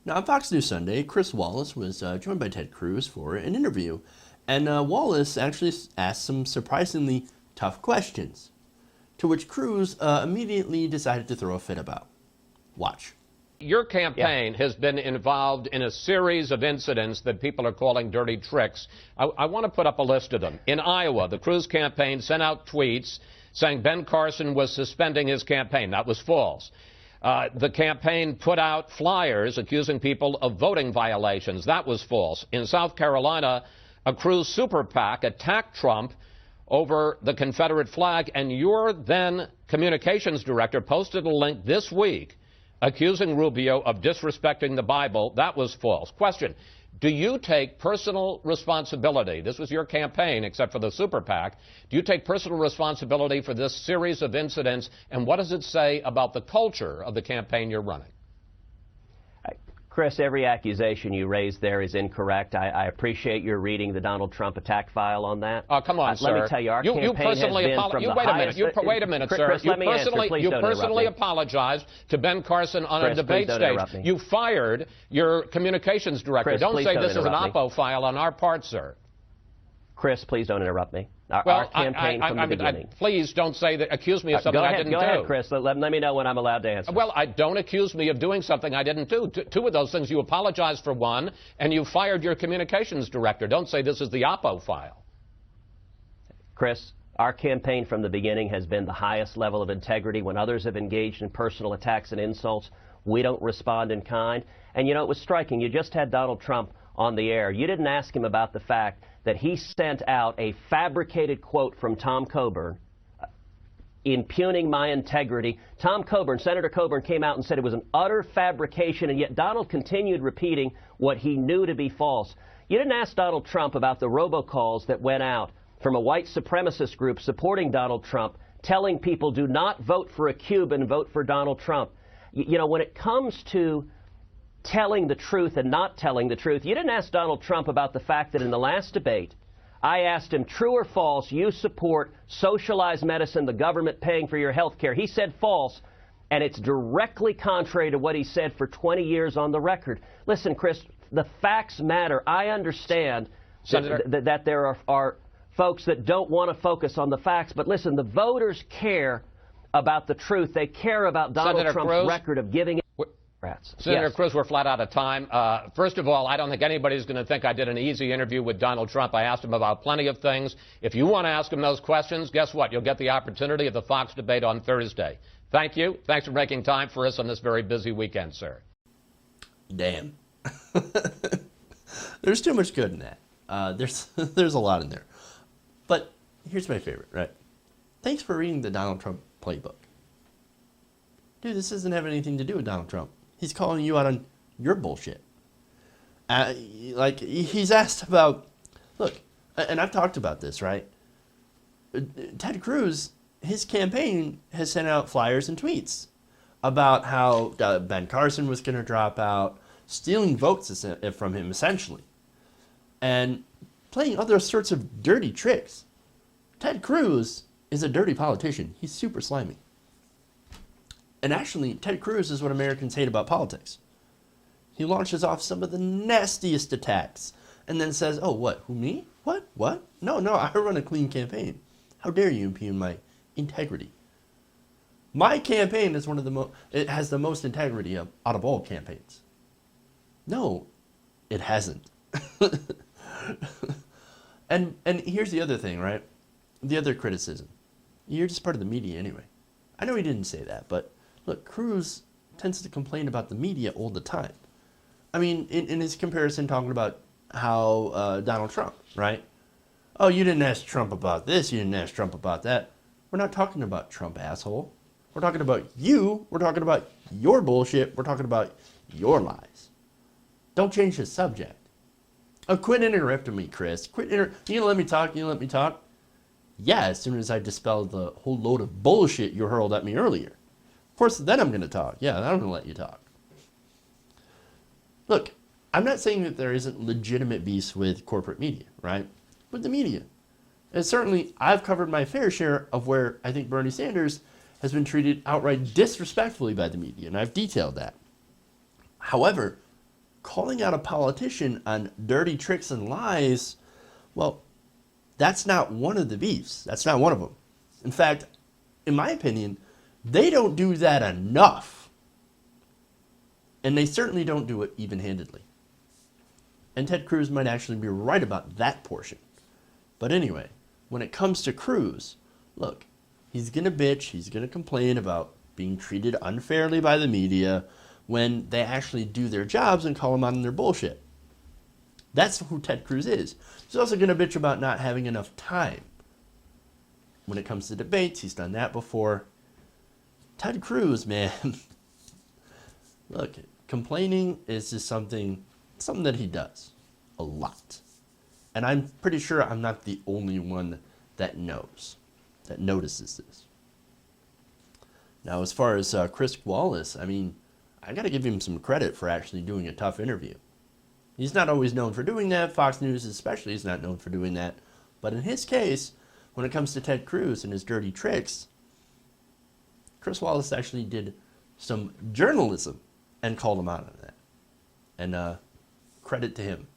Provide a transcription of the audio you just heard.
Now, on Fox News Sunday, Chris Wallace was joined by Ted Cruz for an interview, and Wallace actually asked some surprisingly tough questions, to which Cruz immediately decided to throw a fit about. Watch. Your campaign has been involved in a series of incidents that people are calling dirty tricks. I want to put up a list of them. In Iowa, the Cruz campaign sent out tweets saying Ben Carson was suspending his campaign. That was false. The campaign put out flyers accusing people of voting violations. That was false. In South Carolina, a Cruz super PAC attacked Trump over the Confederate flag, and your then communications director posted a link this week accusing Rubio of disrespecting the Bible. That was false. Question, do you take personal responsibility? This was your campaign, except for the super PAC. Do you take personal responsibility for this series of incidents, and what does it say about the culture of the campaign you're running? Chris, every accusation you raised there is incorrect. I appreciate your reading the Donald Trump attack file on that. Come on, sir. Let me tell you, our campaign has been from the highest... Wait a minute, sir. Chris, let me answer. Please don't interrupt me. You personally apologized to Ben Carson on a debate stage. You fired your communications director. Chris, don't say this is an me. Oppo file on our part, sir. Chris, please don't interrupt me. Our campaign from the beginning. Please don't say that. Accuse me of something I didn't do. Go ahead, Chris. Let me know when I'm allowed to answer. Well, don't accuse me of doing something I didn't do. Two of those things, you apologized for one, and you fired your communications director. Don't say this is the Oppo file. Chris, our campaign from the beginning has been the highest level of integrity. When others have engaged in personal attacks and insults, we don't respond in kind. And, you know, it was striking. You just had Donald Trump on the air. You didn't ask him about the fact that he sent out a fabricated quote from Tom Coburn impugning my integrity. Tom Coburn, Senator Coburn, came out and said it was an utter fabrication, and yet Donald continued repeating what he knew to be false. You didn't ask Donald Trump about the robocalls that went out from a white supremacist group supporting Donald Trump, telling people do not vote for a Cuban, vote for Donald Trump. You know, when it comes to telling the truth and not telling the truth, you didn't ask Donald Trump about the fact that in the last debate, I asked him, true or false, you support socialized medicine, the government paying for your health care. He said false, and it's directly contrary to what he said for 20 years on the record. Listen, Chris, the facts matter. I understand that there are folks that don't want to focus on the facts, but listen, the voters care about the truth. They care about Donald Trump's record of giving it. Senator Cruz, we're flat out of time. First of all, I don't think anybody's going to think I did an easy interview with Donald Trump. I asked him about plenty of things. If you want to ask him those questions, guess what? You'll get the opportunity at the Fox debate on Thursday. Thank you. Thanks for making time for us on this very busy weekend, sir. Damn. There's too much good in that. There's a lot in there. But here's my favorite, right? Thanks for reading the Donald Trump playbook. Dude, this doesn't have anything to do with Donald Trump. He's calling you out on your bullshit. Like, he's asked about, look, and I've talked about this, right? Ted Cruz, his campaign has sent out flyers and tweets about how Ben Carson was going to drop out, stealing votes from him, essentially, and playing other sorts of dirty tricks. Ted Cruz is a dirty politician. He's super slimy. And actually, Ted Cruz is what Americans hate about politics. He launches off some of the nastiest attacks and then says, oh, what, who, me? What? No, I run a clean campaign. How dare you impugn my integrity? My campaign is it has the most integrity out of all campaigns. No, it hasn't. And here's the other thing, right? The other criticism. You're just part of the media anyway. I know he didn't say that, but look, Cruz tends to complain about the media all the time. I mean, in his comparison, talking about how Donald Trump, right? Oh, you didn't ask Trump about this, you didn't ask Trump about that. We're not talking about Trump, asshole. We're talking about you. We're talking about your bullshit. We're talking about your lies. Don't change the subject. Oh, quit interrupting me, Chris. You gonna let me talk? You gonna let me talk? Yeah, as soon as I dispelled the whole load of bullshit you hurled at me earlier. Of course, then I'm going to talk. Yeah, then I'm going to let you talk. Look, I'm not saying that there isn't legitimate beefs with corporate media, right? With the media. And certainly, I've covered my fair share of where I think Bernie Sanders has been treated outright disrespectfully by the media, and I've detailed that. However, calling out a politician on dirty tricks and lies, well, that's not one of the beefs. That's not one of them. In fact, in my opinion, they don't do that enough. And they certainly don't do it even-handedly. And Ted Cruz might actually be right about that portion. But anyway, when it comes to Cruz, look, he's going to bitch, he's going to complain about being treated unfairly by the media when they actually do their jobs and call them out on their bullshit. That's who Ted Cruz is. He's also going to bitch about not having enough time. When it comes to debates, he's done that before. Ted Cruz, man, look, complaining is just something that he does a lot. And I'm pretty sure I'm not the only one that notices this. Now, as far as Chris Wallace, I mean, I got to give him some credit for actually doing a tough interview. He's not always known for doing that. Fox News especially is not known for doing that. But in his case, when it comes to Ted Cruz and his dirty tricks, Chris Wallace actually did some journalism and called him out on that. And credit to him.